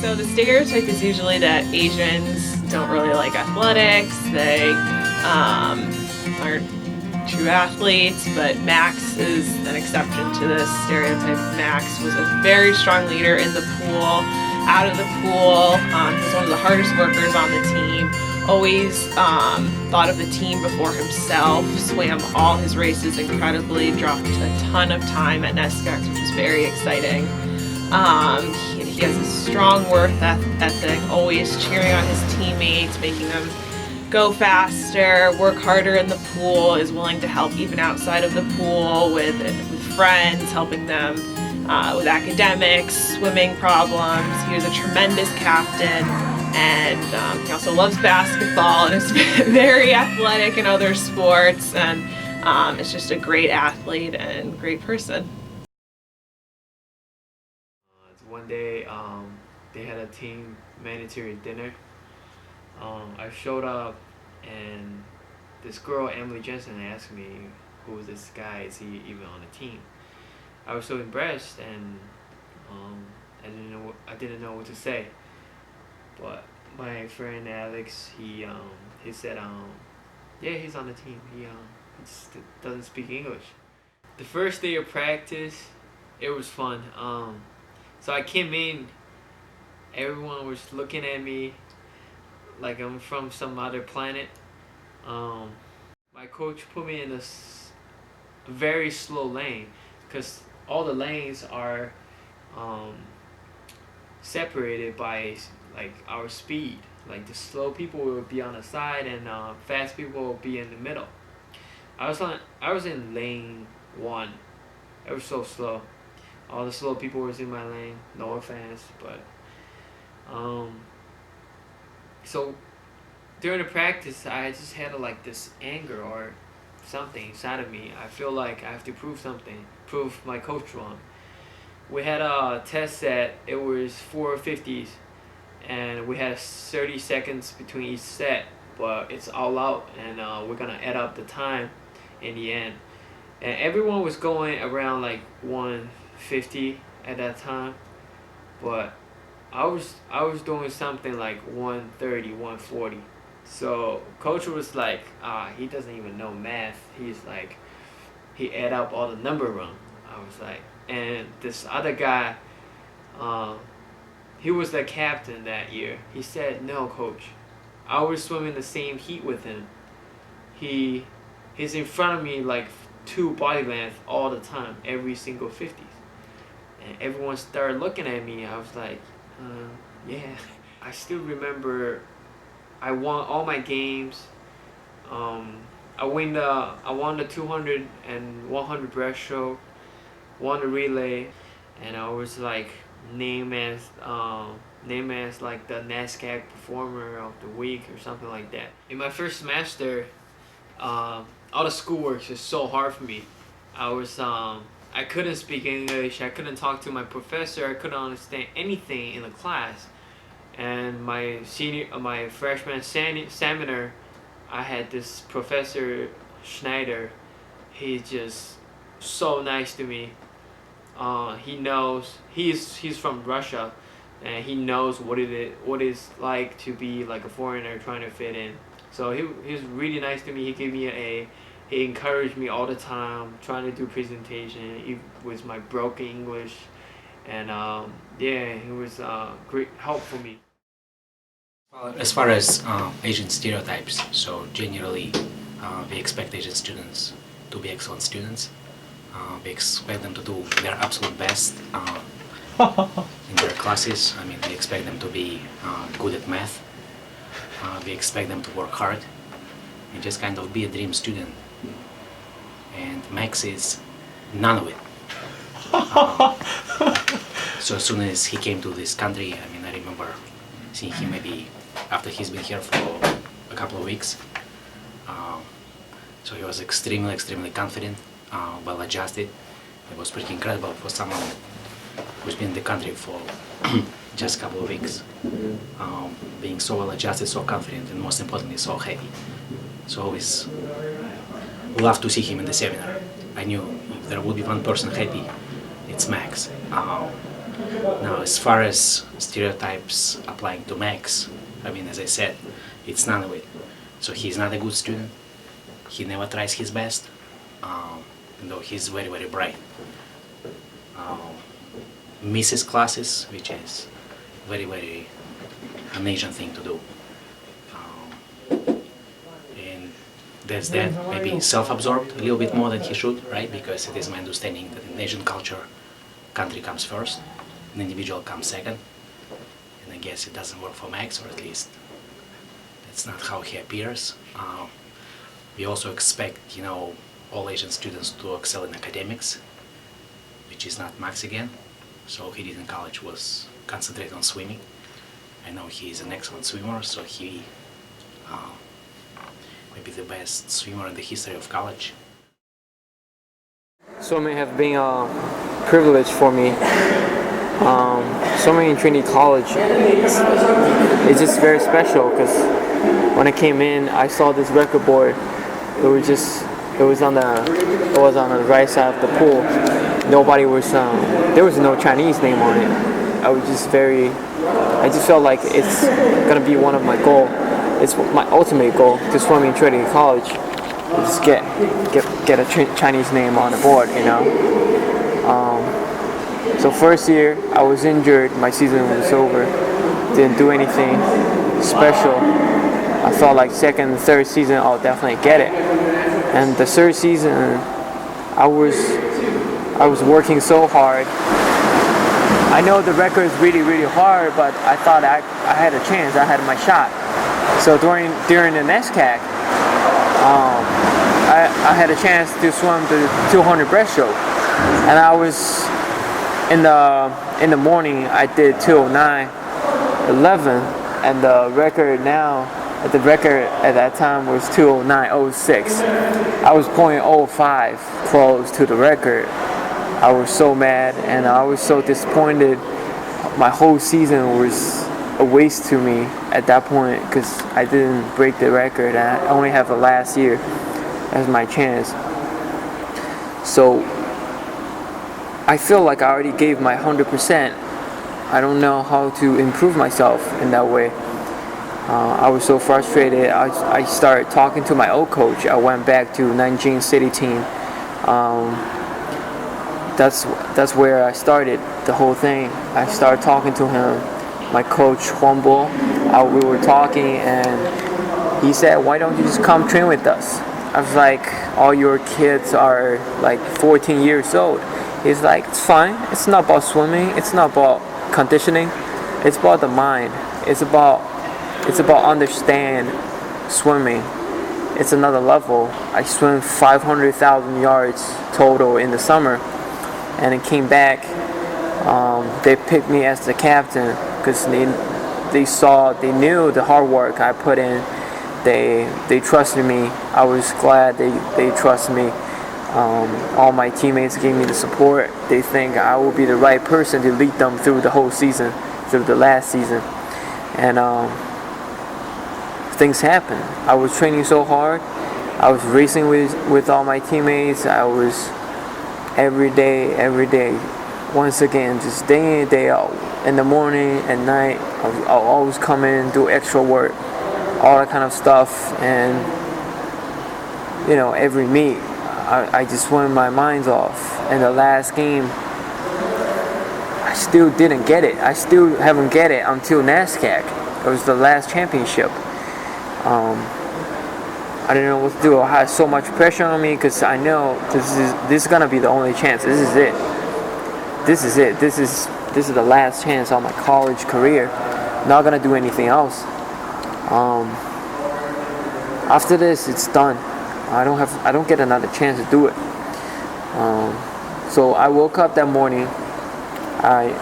So the stereotype is usually that Asians don't really like athletics, they aren't true athletes, but Max is an exception to this stereotype. Max was a very strong leader in the pool, out of the pool. He was one of the hardest workers on the team. Always thought of the team before himself, swam all his races incredibly, dropped a ton of time at NESCAX, which is very exciting. He has a strong work ethic, always cheering on his teammates, making them go faster, work harder in the pool, is willing to help even outside of the pool with friends, helping them with academics, swimming problems. He was a tremendous captain, and he also loves basketball and is very athletic in other sports, and is just a great athlete and great person. One day, they had a team mandatory dinner. I showed up, and this girl, Emily Jensen, asked me, "Who is this guy? Is he even on the team?" I was so embarrassed, and I didn't know what to say. But my friend Alex, he said, "Yeah, he's on the team. He just doesn't speak English." The first day of practice, it was fun. So I came in, everyone was looking at me like I'm from some other planet. My coach put me in a very slow lane, because all the lanes are separated by like our speed. Like the slow people will be on the side, and fast people will be in the middle. I was in lane 1. It was so slow. All the slow people was in my lane. No offense, but so during the practice, I just had like this anger or something inside of me. I feel like I have to prove my coach wrong. We had a test set. It was 450s, and we had 30 seconds between each set, but it's all out, and we're gonna add up the time in the end. And everyone was going around like 150 at that time, but I was doing something like 130, 140. So coach was like, he doesn't even know math. He's like, he add up all the number wrong. I was like, and this other guy, he was the captain that year. He said, "No, coach, I was swimming the same heat with him. He's in front of me like 2 body length all the time, every single 50s." And everyone started looking at me. I was like, yeah. I still remember I won all my games. I won the 200 and 100 breaststroke, won the relay, and I was like named as like the NESCAC performer of the week or something like that. In my first semester, all the schoolwork is so hard for me. I couldn't speak English. I couldn't talk to my professor. I couldn't understand anything in the class. And my freshman seminar, I had this professor Schneider. He's just so nice to me. He knows he's from Russia, and he knows what it's like to be like a foreigner trying to fit in. So he was really nice to me. He gave me he encouraged me all the time, trying to do presentation, even with my broken English, and yeah, he was great help for me. Well, as far as Asian stereotypes, so generally we expect Asian students to be excellent students. We expect them to do their absolute best in their classes. I mean, we expect them to be good at math. We expect them to work hard and just kind of be a dream student. And Max is none of it. So as soon as he came to this country, I mean, I remember seeing him maybe after he's been here for a couple of weeks. So he was extremely confident, well adjusted. It was pretty incredible for someone who's been in the country for just a couple of weeks. Being so well adjusted, so confident, and most importantly, so happy. So always loved to see him in the seminar. I knew if there would be one person happy, it's Max. Now, as far as stereotypes applying to Max, I mean, as I said, it's none of it. So he's not a good student. He never tries his best, though he's very, very bright. Misses classes, which is very, very an Asian thing to do. And there's that, maybe self-absorbed a little bit more than he should, right? Because it is my understanding that in Asian culture, country comes first, an individual comes second. And I guess it doesn't work for Max, or at least that's not how he appears. We also expect, all Asian students to excel in academics, which is not Max again. So he did in college was concentrate on swimming. I know he is an excellent swimmer, so he may be the best swimmer in the history of college. Swimming have been a privilege for me. Swimming in Trinity College is just very special because when I came in, I saw this record board. It was on the right side of the pool. There was no Chinese name on it. I just felt like it's gonna be one of my goals. It's my ultimate goal to swim in Trinity College. Just get a Chinese name on the board, So first year I was injured. My season was over. Didn't do anything special. I felt like second and third season I'll definitely get it. And the third season I was working so hard. I know the record is really, really hard, but I thought I had a chance. I had my shot. So during the NESCAC, I had a chance to swim the 200 breaststroke, and I was in the morning. I did 209.11, and the record at that time was 209.06. I was 0.05 close to the record. I was so mad and I was so disappointed. My whole season was a waste to me at that point because I didn't break the record. I only have the last year as my chance. So I feel like I already gave my 100%. I don't know how to improve myself in that way. I was so frustrated. I started talking to my old coach. I went back to Nanjing City team. That's where I started the whole thing. I started talking to him, my coach Huang Bo. We were talking, and he said, "Why don't you just come train with us?" I was like, "All your kids are like 14 years old." He's like, "It's fine. It's not about swimming. It's not about conditioning. It's about the mind. It's about understand swimming. It's another level." I swam 500,000 yards total in the summer, and it came back. They picked me as the captain because they knew the hard work I put in. They trusted me. I was glad they trusted me. All my teammates gave me the support. They think I will be the right person to lead them through the whole season, through the last season. And things happened. I was training so hard. I was racing with all my teammates. I was every day, once again, just day in, day out. In the morning, at night, I'll always come in, do extra work, all that kind of stuff. And, every meet, I just went my minds off. In the last game, I still didn't get it. I still haven't get it until NASCAC. It was the last championship. I didn't know what to do. I had so much pressure on me because I know this is gonna be the only chance. This is it. This is the last chance on my college career. Not gonna do anything else. After this, it's done. I don't get another chance to do it. So I woke up that morning. I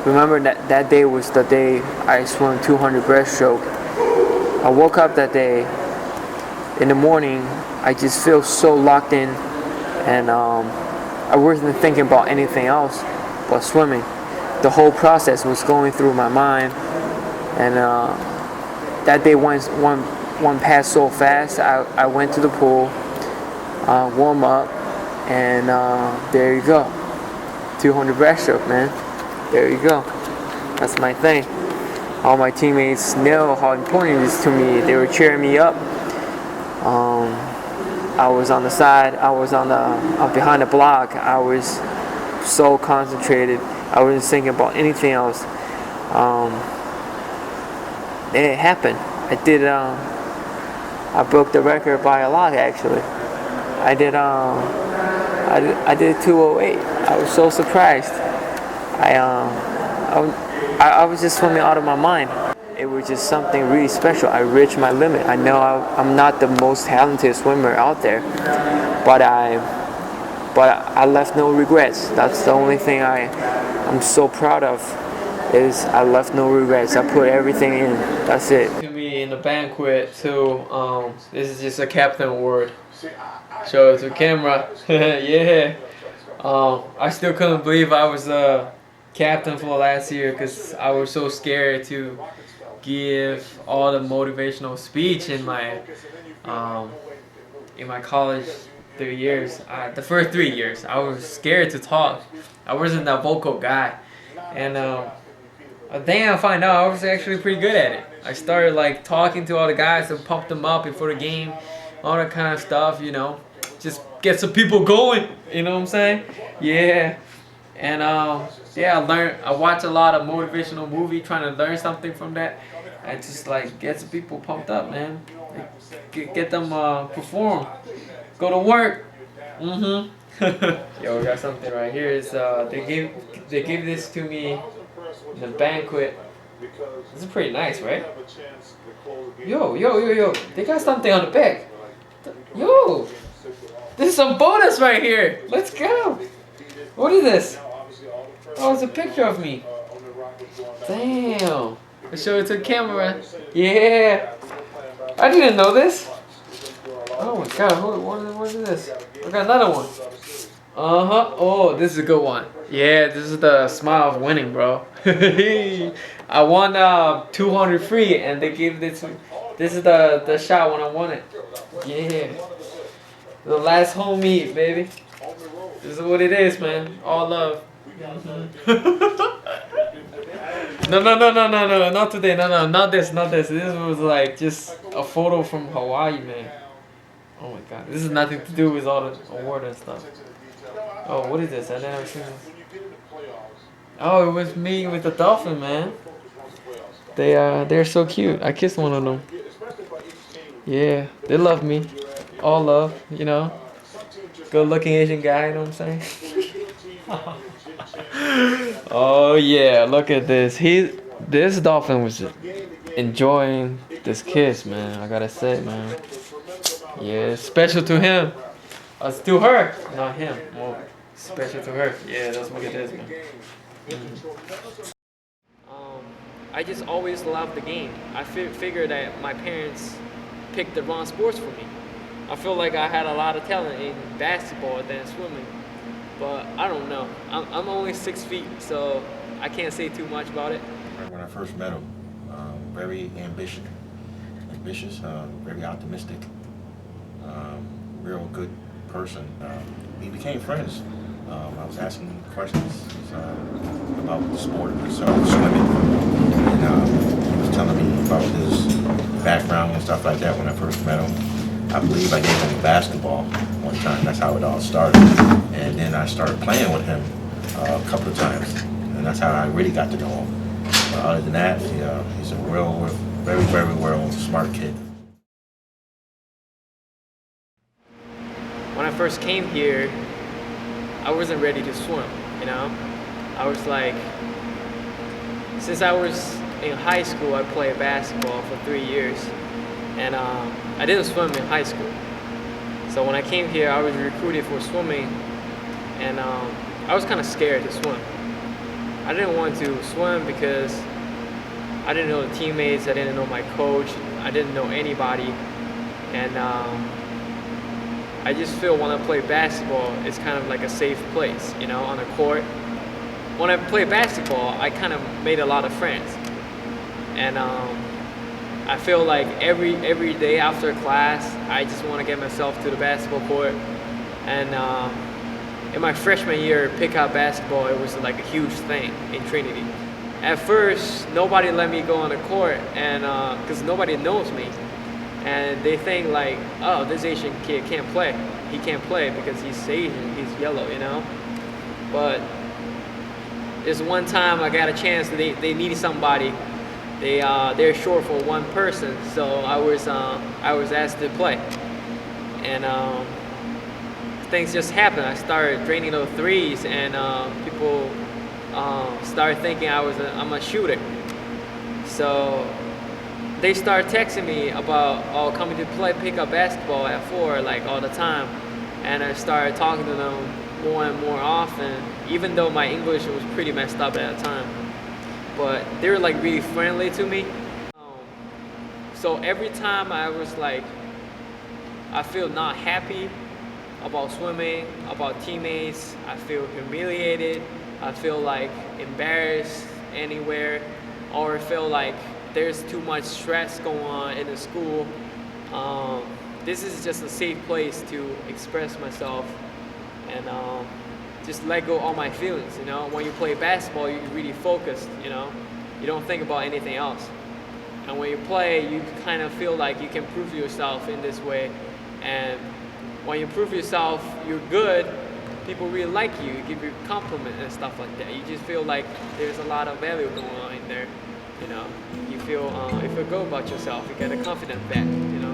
remember that day was the day I swam 200 breaststroke. I woke up that day. In the morning, I just feel so locked in, and I wasn't thinking about anything else but swimming. The whole process was going through my mind, and that day one passed so fast. I went to the pool, warm up, and there you go, 200 breaststroke, man. there you go. That's my thing. All my teammates know how important it is to me. They were cheering me up. I was on the side. I was on the behind the block. I was so concentrated. I wasn't thinking about anything else. It happened. I did. I broke the record by a lot, actually. I did. I did 2:08. I was so surprised. I was just swimming out of my mind. It was just something really special. I reached my limit. I know I'm not the most talented swimmer out there, but I left no regrets. That's the only thing I'm so proud of, is I left no regrets. I put everything in. That's it. To me in the banquet too. This is just a captain award. Show it to camera. Yeah. I still couldn't believe I was captain for last year because I was so scared to give all the motivational speech in my college 3 years. The first 3 years, I was scared to talk. I wasn't that vocal guy, and then I find out I was actually pretty good at it. I started like talking to all the guys to pump them up before the game, all that kind of stuff, you know, just get some people going. You know what I'm saying? Yeah. And yeah, I watch a lot of motivational movie, trying to learn something from that. I just like get some people pumped up, man. Get them perform, go to work. Yo, we got something right here. Is they gave this to me in the banquet. This is pretty nice, right? Yo. They got something on the back. Yo, this is some bonus right here. Let's go. What is this? Oh, it's a picture of me. Damn. Let's show it to the camera. Yeah. I didn't know this. Oh my god, what is this? I got another one. Oh, this is a good one. Yeah, this is the smile of winning, bro. I won 200 free, and they gave this to me. This is the shot when I won it. Yeah. The last home meet, baby. This is what it is, man. All love. No, not today. No, not this. This was like just a photo from Hawaii, man. Oh my god, this has nothing to do with all the award and stuff. Oh, what is this? I never seen this. Oh, it was me with the dolphin, man. They're so cute. I kissed one of them. Yeah, they love me. All love, you know. Good-looking Asian guy, you know what I'm saying? Oh yeah, look at this. This dolphin was enjoying this kiss, man. I gotta say, man. Yeah, special to him. To her, not him. Well, special to her. Yeah, that's what it is, man. I just always loved the game. I figured that my parents picked the wrong sports for me. I feel like I had a lot of talent in basketball than swimming, but I don't know. I'm only 6 feet, so I can't say too much about it. When I first met him, very ambitious, very optimistic, real good person. We became friends. I was asking him questions about the sport of swimming, and he was telling me about his background and stuff like that when I first met him. I believe I gave him basketball one time. That's how it all started. And then I started playing with him a couple of times, and that's how I really got to know him. But other than that, he's a very well smart kid. When I first came here, I wasn't ready to swim, you know? I was like, since I was in high school, I played basketball for 3 years, and I didn't swim in high school. So when I came here, I was recruited for swimming, and I was kind of scared to swim. I didn't want to swim because I didn't know the teammates, I didn't know my coach, I didn't know anybody, and I just feel when I play basketball, it's kind of like a safe place, you know, on the court. When I play basketball, I kind of made a lot of friends, and I feel like every day after class, I just want to get myself to the basketball court, and in my freshman year, pickup basketball, it was like a huge thing in Trinity. At first, nobody let me go on the court, and because nobody knows me, and they think like, oh, this Asian kid can't play. He can't play because he's Asian, he's yellow, you know. But there's one time I got a chance. They needed somebody. They're short for one person, so I was asked to play, and things just happened. I started draining those threes, and people started thinking I'm a shooter. So they started texting me about coming to play pickup basketball at 4 like all the time, and I started talking to them more and more often, even though my English was pretty messed up at the time. But they were like really friendly to me. So every time I was like, I feel not happy about swimming, about teammates, I feel humiliated, I feel like embarrassed anywhere, or feel like there's too much stress going on in the school. This is just a safe place to express myself and just let go all my feelings, you know. When you play basketball, you're really focused, you know. You don't think about anything else. And when you play, you kind of feel like you can prove yourself in this way. And when you prove yourself, you're good, people really like you, give you compliments and stuff like that. You just feel like there's a lot of value going on in there, you know. You feel good about yourself, you get a confidence back, you know.